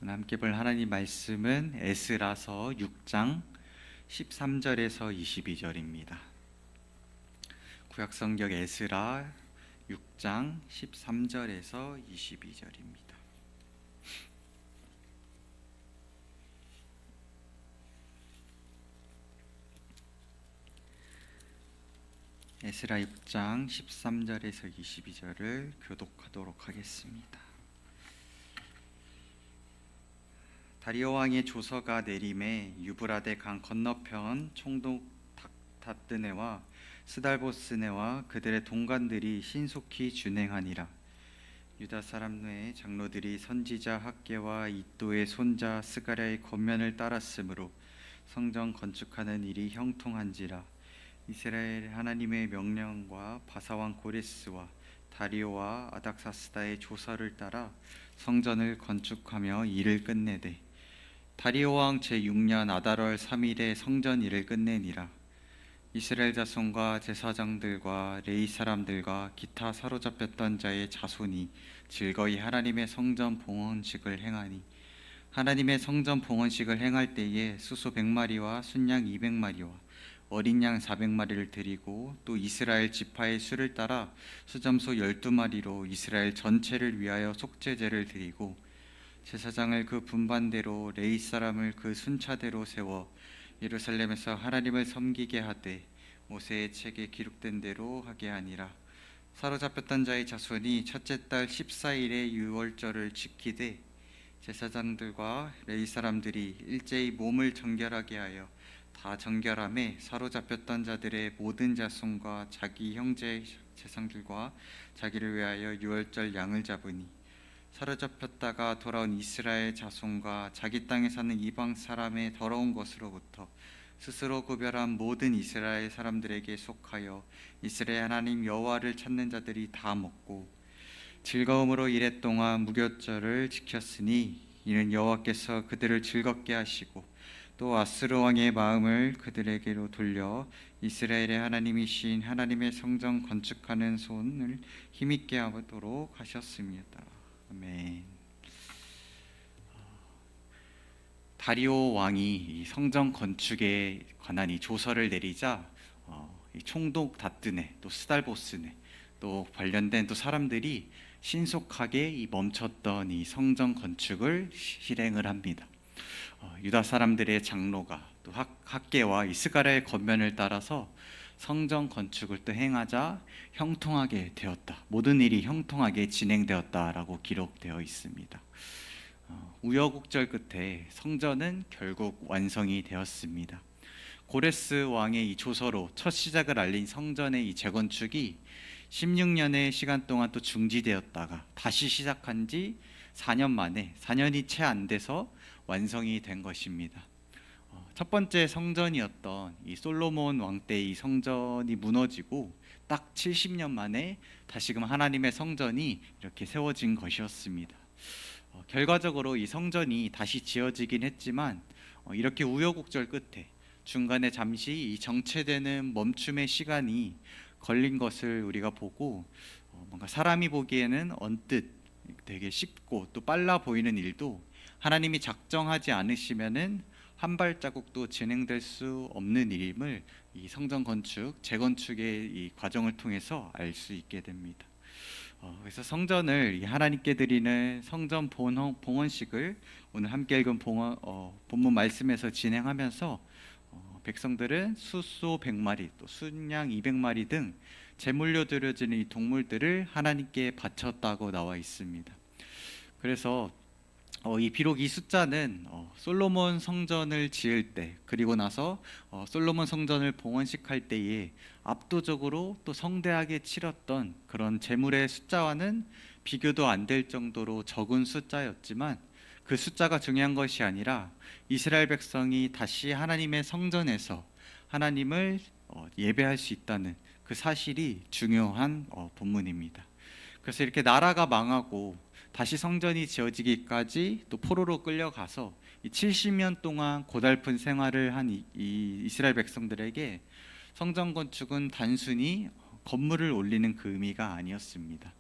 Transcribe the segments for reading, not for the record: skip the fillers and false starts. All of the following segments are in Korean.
오늘 함께 볼 하나님 말씀은 에스라서 6장 13절에서 22절입니다. 구약성경 에스라 6장 13절에서 22절입니다. 에스라 6장 13절에서 22절을 교독하도록 하겠습니다. 다리오 왕의 조서가 내림에 유브라데 강 건너편 총독 닷드네와 스달보스네와 그들의 동관들이 신속히 준행하니라. 유다 사람 외의 장로들이 선지자 학개와 이도의 손자 스가랴의 권면을 따랐으므로 성전 건축하는 일이 형통한지라. 이스라엘 하나님의 명령과 바사왕 고레스와 다리오와 아닥사스다의 조서를 따라 성전을 건축하며 일을 끝내되 다리오 왕 제6년 아달월 3일에 성전 일을 끝내니라. 이스라엘 자손과 제사장들과 레위 사람들과 기타 사로잡혔던 자의 자손이 즐거이 하나님의 성전 봉헌식을 행하니 하나님의 성전 봉헌식을 행할 때에 수소 100마리와 순양 200마리와 어린 양 400마리를 드리고 또 이스라엘 지파의 수를 따라 수점소 12마리로 이스라엘 전체를 위하여 속죄제를 드리고 제사장을 그 분반대로 레위 사람을 그 순차대로 세워 예루살렘에서 하나님을 섬기게 하되 모세의 책에 기록된 대로 하게 하니라. 사로잡혔던 자의 자손이 첫째 달 14일에 유월절을 지키되 제사장들과 레위 사람들이 일제히 몸을 정결하게 하여 다 정결함에 사로잡혔던 자들의 모든 자손과 자기 형제 제사장들과 자기를 위하여 유월절 양을 잡으니 사로잡혔다가 돌아온 이스라엘 자손과 자기 땅에 사는 이방 사람의 더러운 것으로부터 스스로 구별한 모든 이스라엘 사람들에게 속하여 이스라엘 하나님 여호와를 찾는 자들이 다 먹고 즐거움으로 이레 동안 무교절을 지켰으니 이는 여호와께서 그들을 즐겁게 하시고 또 아스루 왕의 마음을 그들에게로 돌려 이스라엘의 하나님이신 하나님의 성전 건축하는 손을 힘있게 하도록 하셨습니다. 아멘. 다리오 왕이 이 성전 건축에 관한 이 조서를 내리자 이 총독 닷드네 또 스달보스네 또 관련된 또 사람들이 신속하게 이 멈췄던 이 성전 건축을 실행을 합니다. 유다 사람들의 장로가 또 학개와 이 스가랴의 권면을 따라서 성전 건축을 또 행하자 형통하게 되었다. 모든 일이 형통하게 진행되었다라고 기록되어 있습니다. 우여곡절 끝에 성전은 결국 완성이 되었습니다. 고레스 왕의 이 조서로 첫 시작을 알린 성전의 이 재건축이 16년의 시간 동안 또 중지되었다가 다시 시작한 지 4년 만에 4년이 채 안 돼서 완성이 된 것입니다. 첫 번째 성전이었던 이 솔로몬 왕 때 이 성전이 무너지고 딱 70년 만에 다시금 하나님의 성전이 이렇게 세워진 것이었습니다. 결과적으로 이 성전이 다시 지어지긴 했지만 이렇게 우여곡절 끝에 중간에 잠시 이 정체되는 멈춤의 시간이 걸린 것을 우리가 보고 뭔가 사람이 보기에는 언뜻 되게 쉽고 또 빨라 보이는 일도 하나님이 작정하지 않으시면은 한 발자국도 진행될 수 없는 일임을 이 성전 건축, 재건축의 이 과정을 통해서 알 수 있게 됩니다. 그래서 성전을 하나님께 드리는 성전 봉헌식을 오늘 함께 읽은 본문 말씀에서 진행하면서 백성들은 수소 100마리, 또 순양 200마리 등 제물로 드려지는 이 동물들을 하나님께 바쳤다고 나와 있습니다. 그래서 비록 이 숫자는 솔로몬 성전을 지을 때 그리고 나서 솔로몬 성전을 봉헌식할 때에 압도적으로 또 성대하게 치렀던 그런 제물의 숫자와는 비교도 안 될 정도로 적은 숫자였지만 그 숫자가 중요한 것이 아니라 이스라엘 백성이 다시 하나님의 성전에서 하나님을 예배할 수 있다는 그 사실이 중요한 본문입니다. 그래서 이렇게 나라가 망하고 다시 성전이 지어지기까지 또 포로로 끌려가서 이 70년 동안 고달픈 생활을 한 이 이스라엘 백성들에게 성전 건축은 단순히 건물을 올리는 그 의미가 아니었습니다.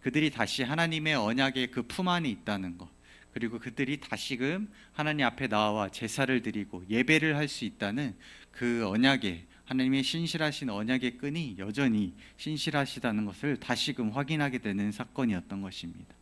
그들이 다시 하나님의 언약의 그 품 안에 있다는 것, 그리고 그들이 다시금 하나님 앞에 나와 제사를 드리고 예배를 할 수 있다는 그 언약의, 하나님의 신실하신 언약의 끈이 여전히 신실하시다는 것을 다시금 확인하게 되는 사건이었던 것입니다.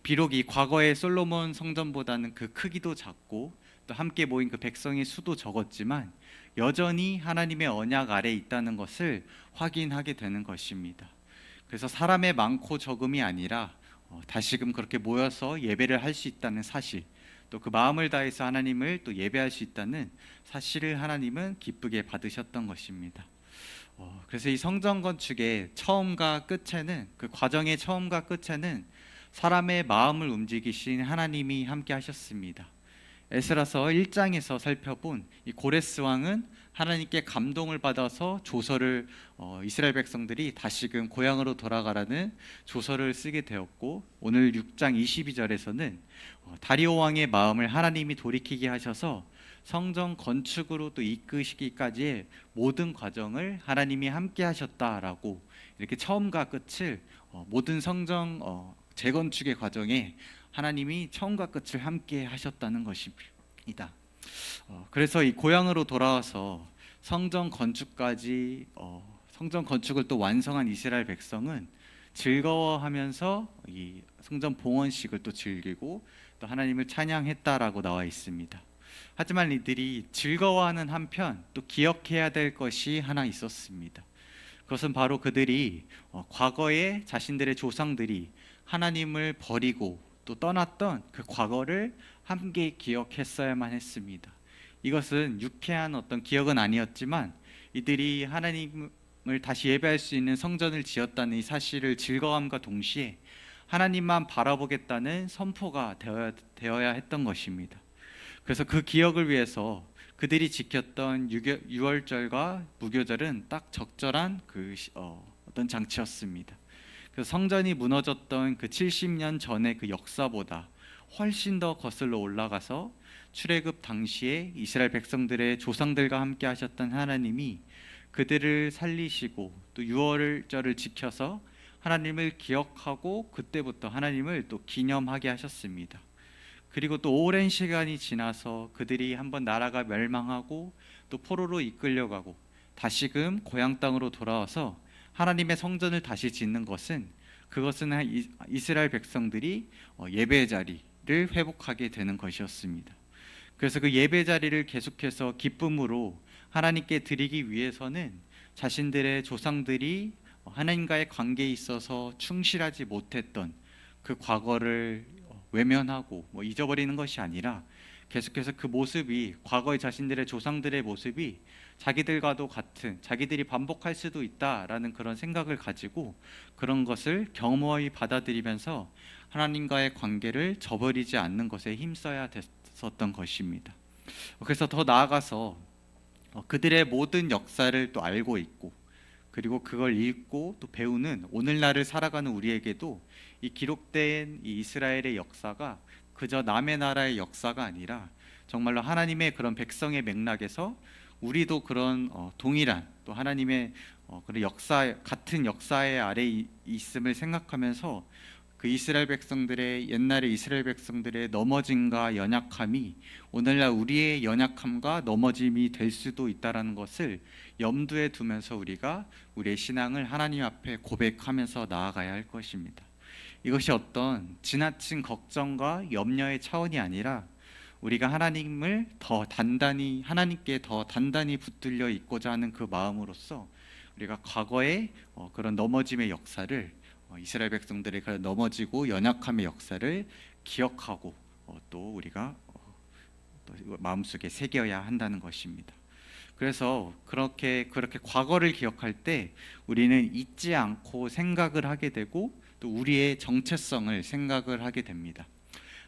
비록 이 과거의 솔로몬 성전보다는 그 크기도 작고 또 함께 모인 그 백성의 수도 적었지만 여전히 하나님의 언약 아래 있다는 것을 확인하게 되는 것입니다. 그래서 사람의 많고 적음이 아니라 다시금 그렇게 모여서 예배를 할 수 있다는 사실, 또 그 마음을 다해서 하나님을 또 예배할 수 있다는 사실을 하나님은 기쁘게 받으셨던 것입니다. 그래서 이 성전 건축의 처음과 끝에는, 그 과정의 처음과 끝에는 사람의 마음을 움직이신 하나님이 함께 하셨습니다. 에스라서 1장에서 살펴본 이 고레스 왕은 하나님께 감동을 받아서 조서를, 이스라엘 백성들이 다시금 고향으로 돌아가라는 조서를 쓰게 되었고, 오늘 6장 22절에서는 다리오 왕의 마음을 하나님이 돌이키게 하셔서 성전 건축으로 또 이끄시기까지의 모든 과정을 하나님이 함께 하셨다라고, 이렇게 처음과 끝을 모든 성전 재건축의 과정에 하나님이 처음과 끝을 함께 하셨다는 것입니다. 그래서 이 고향으로 돌아와서 성전 건축까지, 성전 건축을 또 완성한 이스라엘 백성은 즐거워하면서 이 성전 봉헌식을 또 즐기고 또 하나님을 찬양했다라고 나와 있습니다. 하지만 이들이 즐거워하는 한편 또 기억해야 될 것이 하나 있었습니다. 그것은 바로 그들이 과거에 자신들의 조상들이 하나님을 버리고 또 떠났던 그 과거를 함께 기억했어야만 했습니다. 이것은 유쾌한 어떤 기억은 아니었지만 이들이 하나님을 다시 예배할 수 있는 성전을 지었다는 이 사실을 즐거움과 동시에 하나님만 바라보겠다는 선포가 되어야 했던 것입니다. 그래서 그 기억을 위해서 그들이 지켰던 유월절과 무교절은 딱 적절한 어떤 장치였습니다. 그 성전이 무너졌던 그 70년 전의 그 역사보다 훨씬 더 거슬러 올라가서 출애굽 당시에 이스라엘 백성들의 조상들과 함께 하셨던 하나님이 그들을 살리시고 또 유월절을 지켜서 하나님을 기억하고 그때부터 하나님을 또 기념하게 하셨습니다. 그리고 또 오랜 시간이 지나서 그들이 한번 나라가 멸망하고 또 포로로 이끌려가고 다시금 고향 땅으로 돌아와서 하나님의 성전을 다시 짓는 것은, 그것은 이스라엘 백성들이 예배 자리를 회복하게 되는 것이었습니다. 그래서 그 예배 자리를 계속해서 기쁨으로 하나님께 드리기 위해서는 자신들의 조상들이 하나님과의 관계에 있어서 충실하지 못했던 그 과거를 외면하고 잊어버리는 것이 아니라 계속해서 그 모습이, 과거의 자신들의 조상들의 모습이 자기들과도 같은, 자기들이 반복할 수도 있다라는 그런 생각을 가지고 그런 것을 겸허히 받아들이면서 하나님과의 관계를 저버리지 않는 것에 힘써야 됐었던 것입니다. 그래서 더 나아가서 그들의 모든 역사를 또 알고 있고, 그리고 그걸 읽고 또 배우는 오늘날을 살아가는 우리에게도 이 기록된 이 이스라엘의 역사가 그저 남의 나라의 역사가 아니라 정말로 하나님의 그런 백성의 맥락에서 우리도 그런 동일한 또 하나님의 그런 역사, 같은 역사의 아래 있음을 생각하면서 그 이스라엘 백성들의, 옛날의 이스라엘 백성들의 넘어짐과 연약함이 오늘날 우리의 연약함과 넘어짐이 될 수도 있다라는 것을 염두에 두면서 우리가 우리의 신앙을 하나님 앞에 고백하면서 나아가야 할 것입니다. 이것이 어떤 지나친 걱정과 염려의 차원이 아니라 우리가 하나님을 더 단단히, 하나님께 더 단단히 붙들려 있고자 하는 그 마음으로써 우리가 과거의 그런 넘어짐의 역사를, 이스라엘 백성들의 그런 넘어지고 연약함의 역사를 기억하고 또 우리가 또 마음속에 새겨야 한다는 것입니다. 그래서 그렇게 과거를 기억할 때 우리는 잊지 않고 생각을 하게 되고 또 우리의 정체성을 생각을 하게 됩니다.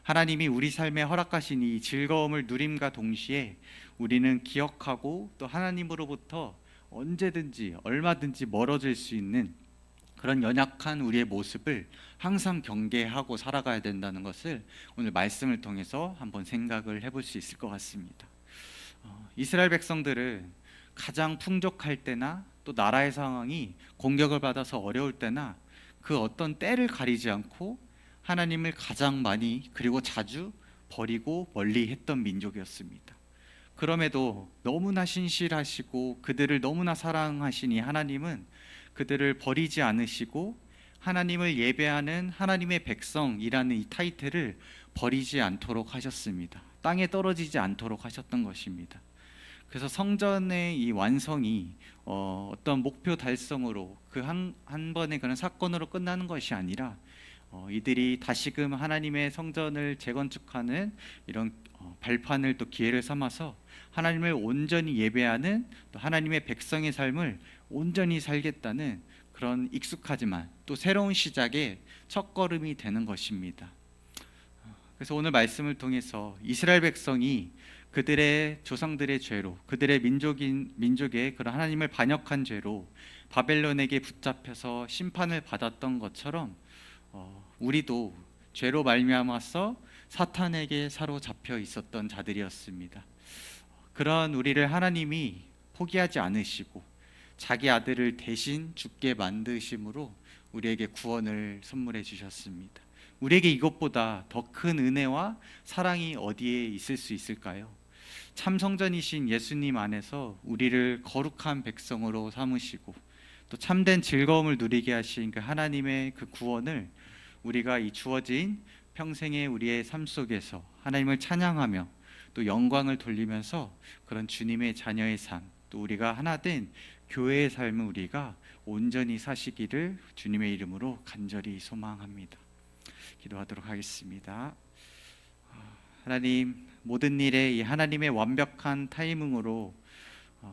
하나님이 우리 삶에 허락하신 이 즐거움을 누림과 동시에 우리는 기억하고 또 하나님으로부터 언제든지 얼마든지 멀어질 수 있는 그런 연약한 우리의 모습을 항상 경계하고 살아가야 된다는 것을 오늘 말씀을 통해서 한번 생각을 해볼 수 있을 것 같습니다. 이스라엘 백성들은 가장 풍족할 때나 또 나라의 상황이 공격을 받아서 어려울 때나 그 어떤 때를 가리지 않고 하나님을 가장 많이 그리고 자주 버리고 멀리 했던 민족이었습니다. 그럼에도 너무나 신실하시고 그들을 너무나 사랑하시니 하나님은 그들을 버리지 않으시고 하나님을 예배하는 하나님의 백성이라는 이 타이틀을 버리지 않도록 하셨습니다. 땅에 떨어지지 않도록 하셨던 것입니다. 그래서 성전의 이 완성이 어떤 목표 달성으로 그 한 번의 그런 사건으로 끝나는 것이 아니라 이들이 다시금 하나님의 성전을 재건축하는 이런 발판을 또 기회를 삼아서 하나님을 온전히 예배하는 또 하나님의 백성의 삶을 온전히 살겠다는 그런 익숙하지만 또 새로운 시작의 첫걸음이 되는 것입니다. 그래서 오늘 말씀을 통해서 이스라엘 백성이 그들의 조상들의 죄로 그들의 민족의 그런 하나님을 반역한 죄로 바벨론에게 붙잡혀서 심판을 받았던 것처럼 우리도 죄로 말미암아서 사탄에게 사로잡혀 있었던 자들이었습니다. 그런 우리를 하나님이 포기하지 않으시고 자기 아들을 대신 죽게 만드심으로 우리에게 구원을 선물해 주셨습니다. 우리에게 이것보다 더 큰 은혜와 사랑이 어디에 있을 수 있을까요? 참 성전이신 예수님 안에서 우리를 거룩한 백성으로 삼으시고 또 참된 즐거움을 누리게 하신 그 하나님의 그 구원을 우리가 이 주어진 평생의 우리의 삶 속에서 하나님을 찬양하며 또 영광을 돌리면서 그런 주님의 자녀의 삶, 또 우리가 하나 된 교회의 삶을 우리가 온전히 사시기를 주님의 이름으로 간절히 소망합니다. 기도하도록 하겠습니다. 하나님, 모든 일에 이 하나님의 완벽한 타이밍으로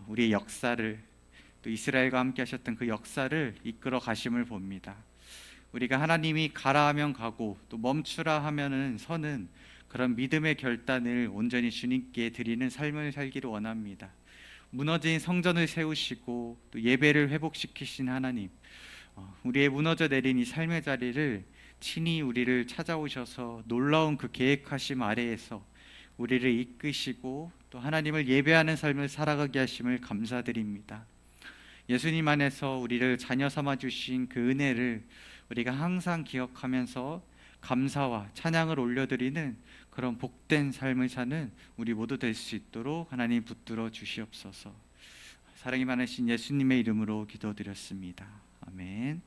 우리의 역사를 또 이스라엘과 함께 하셨던 그 역사를 이끌어 가심을 봅니다. 우리가 하나님이 가라 하면 가고 또 멈추라 하면은 서는 그런 믿음의 결단을 온전히 주님께 드리는 삶을 살기를 원합니다. 무너진 성전을 세우시고 또 예배를 회복시키신 하나님, 우리의 무너져 내린 이 삶의 자리를 친히 우리를 찾아오셔서 놀라운 그 계획하심 아래에서 우리를 이끄시고 또 하나님을 예배하는 삶을 살아가게 하심을 감사드립니다. 예수님 안에서 우리를 자녀 삼아 주신 그 은혜를 우리가 항상 기억하면서 감사와 찬양을 올려드리는 그런 복된 삶을 사는 우리 모두 될 수 있도록 하나님 붙들어 주시옵소서. 사랑이 많으신 예수님의 이름으로 기도드렸습니다. 아멘.